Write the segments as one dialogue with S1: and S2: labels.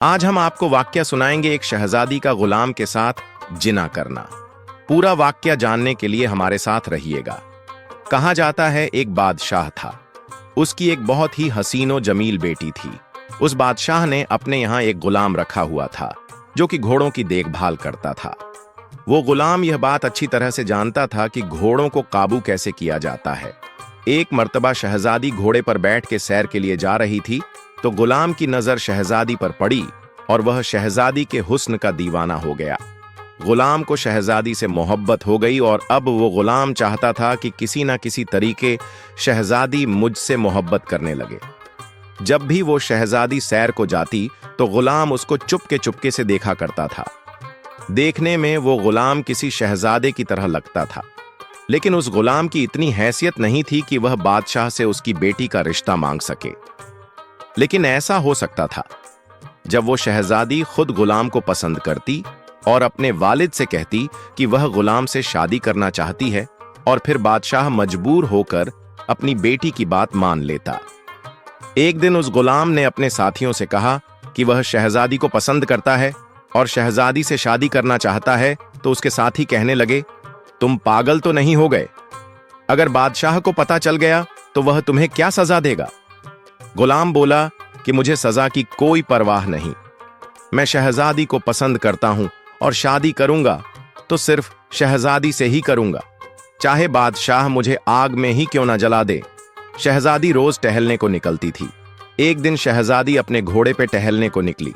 S1: आज हम आपको वाक्य सुनाएंगे एक शहजादी का गुलाम के साथ जिना करना। पूरा वाक्य जानने के लिए हमारे साथ रहिएगा। कहा जाता है एक बादशाह था। उसकी एक बहुत ही हसीनो जमील बेटी थी। उस बादशाह ने अपने यहाँ एक गुलाम रखा हुआ था जो कि घोड़ों की देखभाल करता था। वो गुलाम यह बात अच्छी तरह से जानता था कि घोड़ों को काबू कैसे किया जाता है। एक मर्तबा शहजादी घोड़े पर बैठ के सैर के लिए जा रही थी तो गुलाम की नजर शहजादी पर पड़ी और वह शहजादी के हुस्न का दीवाना हो गया। गुलाम को शहजादी से मोहब्बत हो गई और अब वो गुलाम चाहता था कि किसी ना किसी तरीके शहजादी मुझसे मोहब्बत करने लगे। जब भी वो शहजादी सैर को जाती तो गुलाम उसको चुपके से देखा करता था। देखने में वो गुलाम किसी शहजादे की तरह लगता था, लेकिन उस गुलाम की इतनी हैसियत नहीं थी कि वह बादशाह से उसकी बेटी का रिश्ता मांग सके। लेकिन ऐसा हो सकता था जब वो शहजादी खुद गुलाम को पसंद करती और अपने वालिद से कहती कि वह गुलाम से शादी करना चाहती है, और फिर बादशाह मजबूर होकर अपनी बेटी की बात मान लेता। एक दिन उस गुलाम ने अपने साथियों से कहा कि वह शहजादी को पसंद करता है और शहजादी से शादी करना चाहता है, तो उसके साथी कहने लगे, तुम पागल तो नहीं हो गए? अगर बादशाह को पता चल गया तो वह तुम्हें क्या सजा देगा? गुलाम बोला कि मुझे सजा की कोई परवाह नहीं। मैं शहजादी को पसंद करता हूं और शादी करूंगा तो सिर्फ शहजादी से ही करूंगा, चाहे बादशाह मुझे आग में ही क्यों ना जला दे। शहजादी रोज टहलने को निकलती थी। एक दिन शहजादी अपने घोड़े पे टहलने को निकली।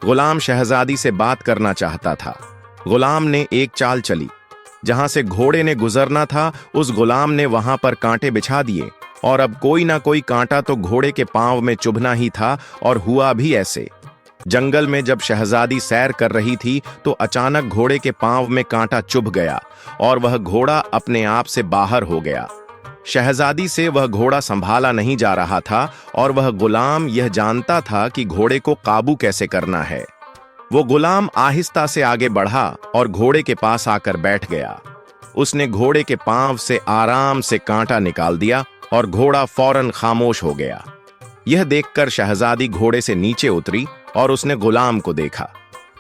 S1: गुलाम शहजादी से बात करना चाहता था। गुलाम ने एक चाल चली। जहां से घोड़े ने गुजरना था उस गुलाम ने वहां पर कांटे बिछा दिए, और अब कोई ना कोई कांटा तो घोड़े के पांव में चुभना ही था, और हुआ भी ऐसे। जंगल में जब शहजादी सैर कर रही थी तो अचानक घोड़े के पांव में कांटा चुभ गया और वह घोड़ा अपने आप से बाहर हो गया। शहजादी से वह घोड़ा संभाला नहीं जा रहा था और वह गुलाम यह जानता था कि घोड़े को काबू कैसे करना है। वो गुलाम आहिस्ता से आगे बढ़ा और घोड़े के पास आकर बैठ गया। उसने घोड़े के पांव से आराम से कांटा निकाल दिया और घोड़ा फौरन खामोश हो गया। यह देखकर शहजादी घोड़े से नीचे उतरी और उसने गुलाम को देखा।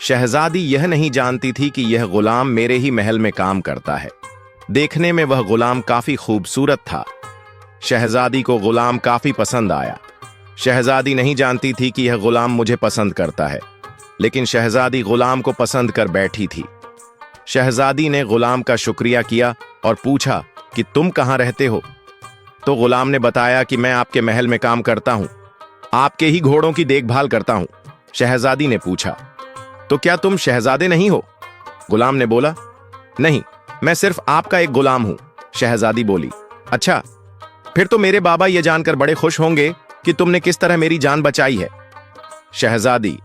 S1: शहजादी यह नहीं जानती थी कि यह गुलाम मेरे ही महल में काम करता है। देखने में वह गुलाम काफी खूबसूरत था। शहजादी को गुलाम काफी पसंद आया। शहजादी नहीं जानती थी कि यह गुलाम मुझे पसंद करता है, लेकिन शहजादी गुलाम को पसंद कर बैठी थी। शहजादी ने गुलाम का शुक्रिया किया और पूछा कि तुम कहां रहते हो? तो गुलाम ने बताया कि मैं आपके महल में काम करता हूं, आपके ही घोड़ों की देखभाल करता हूं। शहजादी ने पूछा, तो क्या तुम शहजादे नहीं हो? गुलाम ने बोला, नहीं, मैं सिर्फ आपका एक गुलाम हूं। शहजादी बोली, अच्छा, फिर तो मेरे बाबा यह जानकर बड़े खुश होंगे कि तुमने किस तरह मेरी जान बचाई है। शहजादी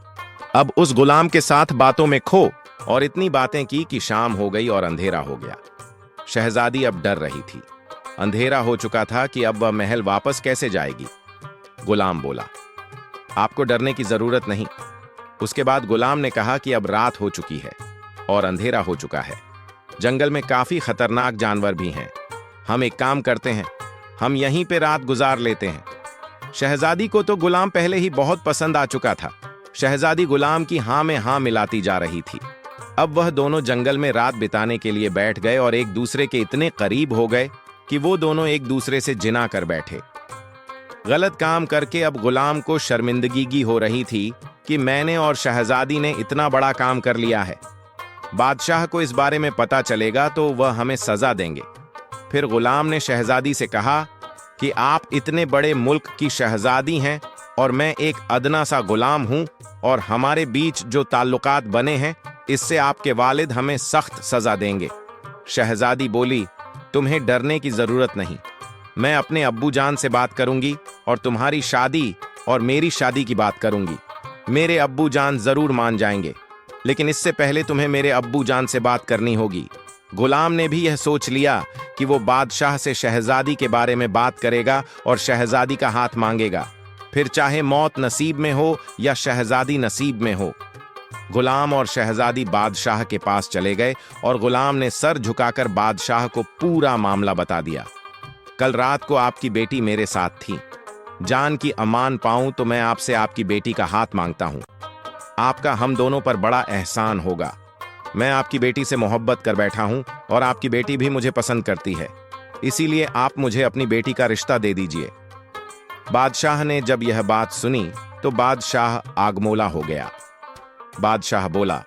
S1: अब उस गुलाम के साथ बातों में खो और इतनी बातें की कि शाम हो गई और अंधेरा हो गया। शहजादी अब डर रही थी। अंधेरा हो चुका था कि अब वह महल वापस कैसे जाएगी। गुलाम बोला, आपको डरने की जरूरत नहीं। उसके बाद गुलाम ने कहा कि अब रात हो चुकी है और अंधेरा हो चुका है। जंगल में काफी खतरनाक जानवर भी हैं। हम एक काम करते हैं, हम यहीं पे रात गुजार लेते हैं। शहजादी को तो गुलाम पहले ही बहुत पसंद आ चुका था। शहजादी गुलाम की हां में हां मिलाती जा रही थी। अब वह दोनों जंगल में रात बिताने के लिए बैठ गए और एक दूसरे के इतने करीब हो गए कि वो दोनों एक दूसरे से जिना कर बैठे। गलत काम करके अब गुलाम को शर्मिंदगी हो रही थी कि मैंने और शहजादी ने इतना बड़ा काम कर लिया है। बादशाह को इस बारे में पता चलेगा तो वह हमें सजा देंगे। फिर गुलाम ने शहजादी से कहा कि आप इतने बड़े मुल्क की शहजादी हैं और मैं एक अदना सा गुलाम हूं, और हमारे बीच जो ताल्लुकात बने हैं इससे आपके वालिद हमें सख्त सजा देंगे। शहजादी बोली, तुम्हें डरने की जरूरत नहीं। मैं अपने अब्बू जान से बात करूंगी और तुम्हारी शादी और मेरी शादी की बात करूंगी। मेरे अब्बू जान जरूर मान जाएंगे, लेकिन इससे पहले तुम्हें मेरे अब्बू जान से बात करनी होगी। गुलाम ने भी यह सोच लिया कि वो बादशाह से शहजादी के बारे में बात करेगा और शहजादी का हाथ मांगेगा, फिर चाहे मौत नसीब में हो या शहजादी नसीब में हो। गुलाम और शहजादी बादशाह के पास चले गए और गुलाम ने सर झुकाकर बादशाह को पूरा मामला बता दिया। कल रात को आपकी बेटी मेरे साथ थी। जान की अमान पाऊं तो मैं आपसे आपकी बेटी का हाथ मांगता हूं। आपका हम दोनों पर बड़ा एहसान होगा। मैं आपकी बेटी से मोहब्बत कर बैठा हूं और आपकी बेटी भी मुझे पसंद करती है, इसीलिए आप मुझे अपनी बेटी का रिश्ता दे दीजिए। बादशाह ने जब यह बात सुनी तो बादशाह आगमोला हो गया। बादशाह बोला,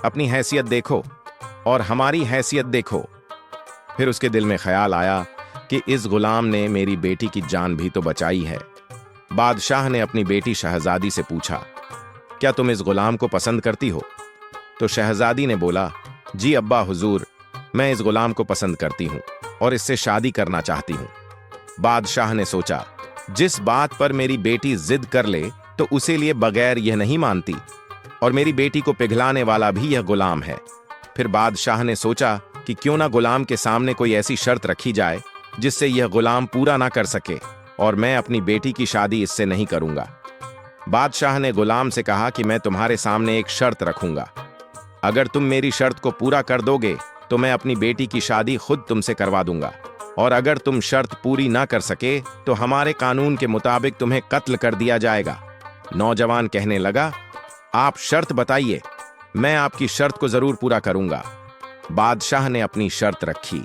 S1: अपनी हैसियत देखो और हमारी हैसियत देखो। फिर उसके दिल में ख्याल आया कि इस गुलाम ने मेरी बेटी की जान भी तो बचाई है। बादशाह ने अपनी बेटी शहजादी से पूछा, क्या तुम इस गुलाम को पसंद करती हो? तो शहजादी ने बोला, जी अब्बा हुजूर, मैं इस गुलाम को पसंद करती हूं और इससे शादी करना चाहती हूं। बादशाह ने सोचा, जिस बात पर मेरी बेटी जिद कर ले तो उसे लिए बगैर यह नहीं मानती, और मेरी बेटी को पिघलाने वाला भी यह गुलाम है। फिर बादशाह ने सोचा कि क्यों ना गुलाम के सामने कोई ऐसी शर्त रखी जाए जिससे यह गुलाम पूरा ना कर सके, और मैं अपनी बेटी की शादी इससे नहीं करूंगा। बादशाह ने गुलाम से कहा कि मैं तुम्हारे सामने एक शर्त रखूंगा। अगर तुम मेरी शर्त को पूरा कर दोगे तो मैं अपनी बेटी की शादी खुद तुमसे करवा दूंगा, और अगर तुम शर्त पूरी ना कर सके तो हमारे कानून के मुताबिक तुम्हें कत्ल कर दिया जाएगा। नौजवान कहने लगा, आप शर्त बताइए, मैं आपकी शर्त को जरूर पूरा करूंगा। बादशाह ने अपनी शर्त रखी,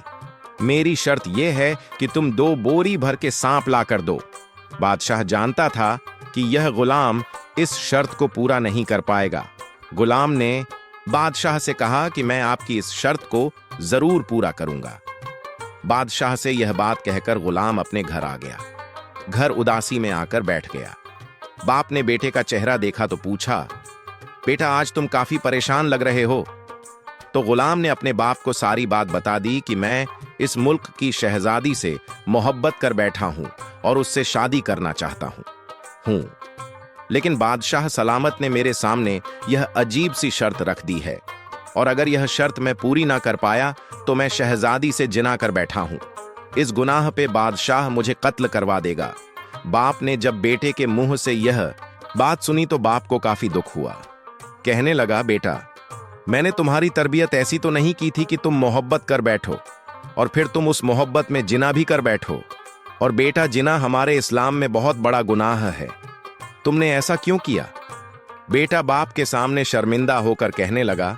S1: मेरी शर्त यह है कि तुम 2 बोरी भर के सांप ला कर दो। बादशाह जानता था कि यह गुलाम इस शर्त को पूरा नहीं कर पाएगा। गुलाम ने बादशाह से कहा कि मैं आपकी इस शर्त को जरूर पूरा करूंगा। बादशाह से यह बात कहकर गुलाम अपने घर आ गया। घर उदासी में आकर बैठ गया। बाप ने बेटे का चेहरा देखा तो पूछा, बेटा आज तुम काफी परेशान लग रहे हो। तो गुलाम ने अपने बाप को सारी बात बता दी कि मैं इस मुल्क की शहजादी से मोहब्बत कर बैठा हूं और उससे शादी करना चाहता हूं। लेकिन बादशाह सलामत ने मेरे सामने यह अजीब सी शर्त रख दी है, और अगर यह शर्त मैं पूरी ना कर पाया तो मैं शहजादी से जिना कर बैठा हूं। इस गुनाह पे बादशाह मुझे कत्ल करवा देगा। बाप ने जब बेटे के मुंह से यह बात सुनी तो बाप को काफी दुख हुआ। कहने लगा, बेटा मैंने तुम्हारी तरबियत ऐसी तो नहीं की थी कि तुम मोहब्बत कर बैठो और फिर तुम उस मोहब्बत में जिना भी कर बैठो। और बेटा, जिना हमारे इस्लाम में बहुत बड़ा गुनाह है, तुमने ऐसा क्यों किया? बेटा बाप के सामने शर्मिंदा होकर कहने लगा,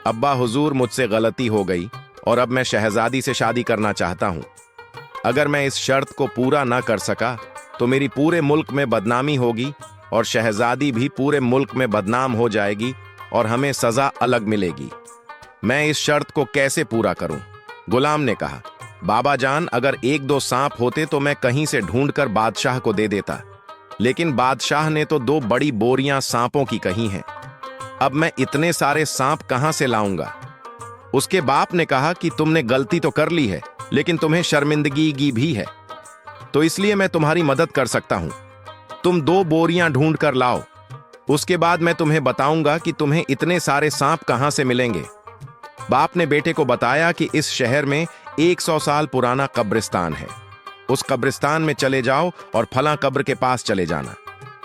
S1: अब्बा हुजूर मुझसे गलती हो गई और अब मैं शहजादी से शादी करना चाहता हूं। अगर मैं इस शर्त को पूरा ना कर सका तो मेरी पूरे मुल्क में बदनामी होगी और शहजादी भी पूरे मुल्क में बदनाम हो जाएगी और हमें सजा अलग मिलेगी। मैं इस शर्त को कैसे पूरा करूं? गुलाम ने कहा, बाबा जान, अगर 1-2 सांप होते तो मैं कहीं से ढूंढकर बादशाह को दे देता, लेकिन बादशाह ने तो 2 बड़ी बोरियां सांपों की कही हैं। अब मैं इतने सारे सांप कहां से लाऊंगा? उसके बाप ने कहा कि तुमने गलती तो कर ली है, लेकिन तुम्हें शर्मिंदगी भी है, तो इसलिए मैं तुम्हारी मदद कर सकता हूं। तुम 2 बोरियां ढूंढ कर लाओ, उसके बाद मैं तुम्हें बताऊंगा कि तुम्हें इतने सारे सांप कहां से मिलेंगे। बाप ने बेटे को बताया कि इस शहर में 100 साल पुराना कब्रिस्तान है। उस कब्रिस्तान में चले जाओ और फला कब्र के पास चले जाना।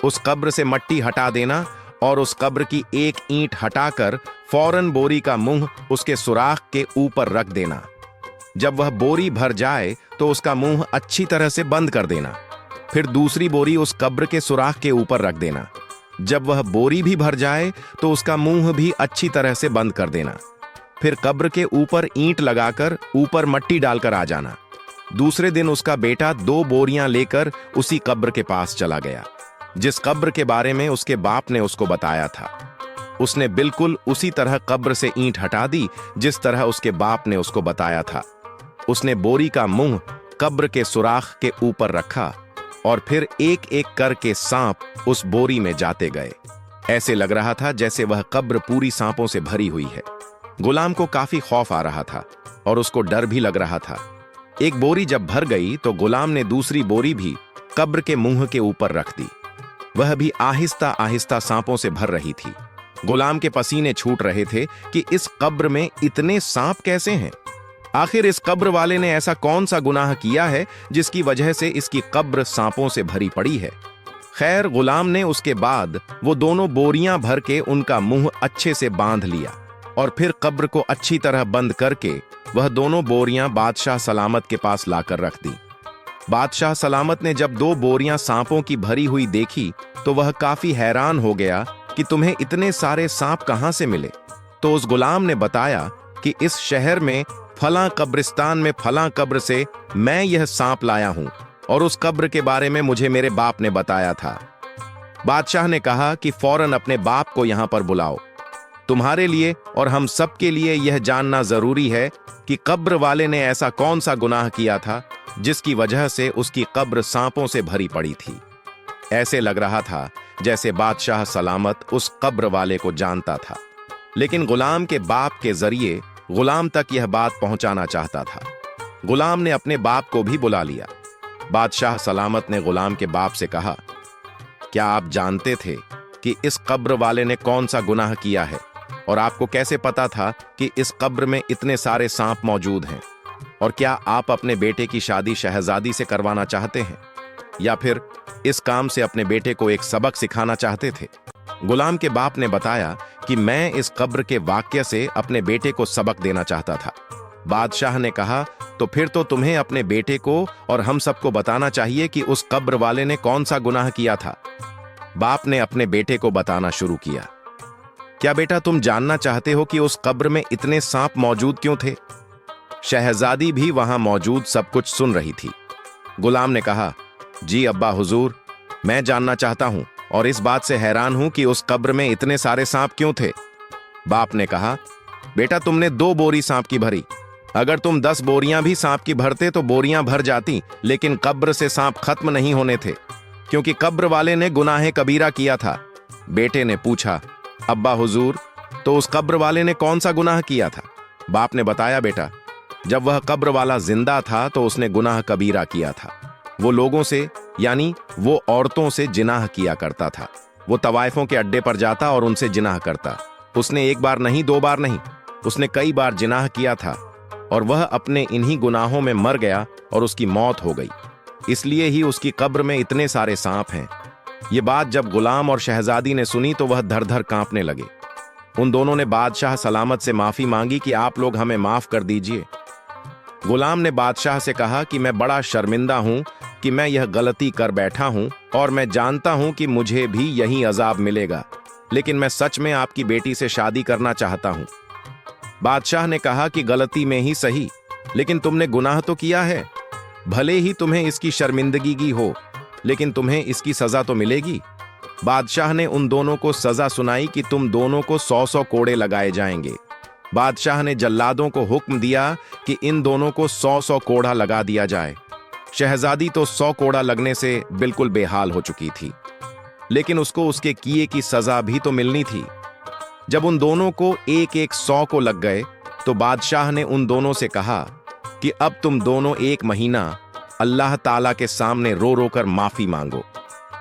S1: उस कब्र से मट्टी हटा देना और उस कब्र की एक ईंट हटाकर फौरन बोरी का मुंह उसके सुराख के ऊपर रख देना। जब वह बोरी भर जाए तो उसका मुंह अच्छी तरह से बंद कर देना। फिर दूसरी बोरी उस कब्र के सुराख के ऊपर रख देना। जब वह बोरी भी भर जाए तो उसका मुंह भी अच्छी तरह से बंद कर देना। फिर कब्र के ऊपर ईंट लगाकर ऊपर मट्टी डालकर आ जाना। दूसरे दिन उसका बेटा 2 बोरियां लेकर उसी कब्र के पास चला गया, जिस कब्र के बारे में उसके बाप ने उसको बताया था। उसने बिल्कुल उसी तरह कब्र से ईंट हटा दी जिस तरह उसके बाप ने उसको बताया था। उसने बोरी का मुंह कब्र के सुराख के ऊपर रखा और फिर एक एक करके सांप उस बोरी में जाते गए। ऐसे लग रहा था जैसे वह कब्र पूरी सांपों से भरी हुई है। गुलाम को काफी खौफ आ रहा था और उसको डर भी लग रहा था। एक बोरी जब भर गई तो गुलाम ने दूसरी बोरी भी कब्र के मुंह के ऊपर रख दी। वह भी आहिस्ता आहिस्ता सांपों से भर रही थी। गुलाम के पसीने छूट रहे थे कि इस कब्र में इतने सांप कैसे हैं? आखिर इस कब्र वाले ने ऐसा कौन सा गुनाह किया है जिसकी वजह से इसकी कब्र सांपों से भरी पड़ी है? खैर, गुलाम ने उसके बाद वो दोनों बोरियां भर के उनका मुंह अच्छे से बांध लिया और फिर कब्र को अच्छी तरह बंद करके वह दोनों बोरियां बादशाह सलामत के पास लाकर रख दी। बादशाह सलामत ने जब 2 बोरियां सांपों की भरी हुई देखी तो वह काफी हैरान हो गया कि तुम्हें इतने सारे सांप कहां से मिले? तो उस गुलाम ने बताया कि इस शहर में फलां कब्रिस्तान में फलां कब्र से मैं यह सांप लाया हूं और उस कब्र के बारे में मुझे मेरे बाप ने बताया था। बादशाह ने कहा कि फौरन अपने बाप को यहां पर बुलाओ। तुम्हारे लिए और हम सब के लिए यह जानना जरूरी है कि कब्र वाले ने ऐसा कौन सा गुनाह किया था जिसकी वजह से उसकी कब्र सांपों से भरी पड़ी थी। ऐसे लग रहा था जैसे बादशाह सलामत उस कब्र वाले को जानता था, लेकिन गुलाम के बाप के जरिए गुलाम तक यह बात पहुंचाना चाहता था। गुलाम ने अपने बाप को भी बुला लिया। बादशाह सलामत ने गुलाम के बाप से कहा, क्या आप जानते थे कि इस कब्र वाले ने कौन सा गुनाह किया है? और आपको कैसे पता था कि इस कब्र में इतने सारे सांप मौजूद हैं? और क्या आप अपने बेटे की शादी शहजादी से करवाना चाहते हैं, या फिर इस काम से अपने बेटे को एक सबक सिखाना चाहते थे? गुलाम के बाप ने बताया कि मैं इस कब्र के वाक्य से अपने बेटे को सबक देना चाहता था। बादशाह ने कहा, तो फिर तो तुम्हें अपने बेटे को और हम सबको बताना चाहिए कि उस कब्र वाले ने कौन सा गुनाह किया था। बाप ने अपने बेटे को बताना शुरू किया। क्या बेटा तुम जानना चाहते हो कि उस कब्र में इतने सांप मौजूद क्यों थे? शहजादी भी वहां मौजूद सब कुछ सुन रही थी। गुलाम ने कहा, जी अब्बा हुजूर, मैं जानना चाहता हूं और इस बात से हैरान हूं कि उस कब्र में इतने सारे सांप क्यों थे। बाप ने कहा, बेटा तुमने 2 बोरी सांप की भरी। अगर तुम 10 बोरियां भी सांप की भरते तो बोरियां भर जाती, लेकिन कब्र से सांप खत्म नहीं होने थे, क्योंकि कब्र वाले ने गुनाह कबीरा किया था। बेटे ने पूछा, अब्बा हुजूर, तो उस कब्र वाले ने कौन सा गुनाह किया था? बाप ने बताया, बेटा जब वह कब्र वाला जिंदा था तो उसने गुनाह कबीरा किया था। वो लोगों से यानी वो औरतों से जिनाह किया करता था। वो तवाइफों के अड्डे पर जाता और उनसे जिनाह करता। उसने 1 बार नहीं 2 बार नहीं, उसने कई बार जिनाह किया था और वह अपने इन्हीं गुनाहों में मर गया और उसकी मौत हो गई। इसलिए ही उसकी कब्र में इतने सारे सांप हैं। ये बात जब गुलाम और शहजादी ने सुनी तो वह धर धर कांपने लगे। उन दोनों ने बादशाह सलामत से माफी मांगी कि आप लोग हमें माफ कर दीजिए। गुलाम ने बादशाह से कहा कि मैं बड़ा शर्मिंदा हूं कि मैं यह गलती कर बैठा हूं और मैं जानता हूं कि मुझे भी यही अजाब मिलेगा, लेकिन मैं सच में आपकी बेटी से शादी करना चाहता हूं। बादशाह ने कहा कि गलती में ही सही, लेकिन तुमने गुनाह तो किया है। भले ही तुम्हें इसकी शर्मिंदगी हो, लेकिन तुम्हें इसकी सजा तो मिलेगी। बादशाह ने उन दोनों को सजा सुनाई कि तुम दोनों को 100-100 कोड़े लगाए जाएंगे। बादशाह ने जल्लादों को हुक्म दिया कि इन दोनों को 100-100 कोड़ा लगा दिया जाए। शहजादी तो 100 कोड़ा लगने से बिल्कुल बेहाल हो चुकी थी, लेकिन उसको उसके किए की सजा भी तो मिलनी थी। जब उन दोनों को 1-1 100 को लग गए तो बादशाह ने उन दोनों से कहा कि अब तुम दोनों 1 महीना अल्लाह ताला के सामने रो रो कर माफी मांगो,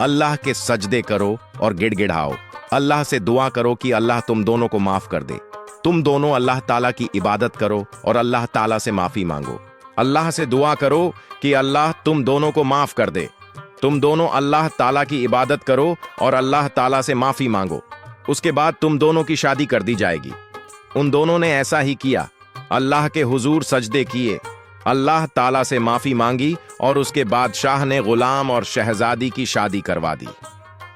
S1: अल्लाह के सजदे करो और गिड़गिड़ाओ, अल्लाह से दुआ करो कि अल्लाह तुम दोनों को माफ कर दे। तुम दोनों अल्लाह ताला की इबादत करो और अल्लाह ताला से माफी मांगो। अल्लाह से दुआ करो कि अल्लाह तुम दोनों को माफ कर दे। तुम दोनों अल्लाह ताला की इबादत करो और अल्लाह ताला से माफी मांगो। उसके बाद तुम दोनों की शादी कर दी जाएगी। उन दोनों ने ऐसा ही किया। अल्लाह के हुजूर सजदे किए, अल्लाह ताला से माफी मांगी और उसके बाद शाह ने गुलाम और शहजादी की शादी करवा दी।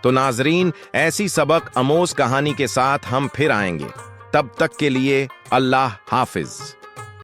S1: तो नाजरीन, ऐसी सबक अमोज कहानी के साथ हम फिर आएंगे। तब तक के लिए अल्लाह हाफिज।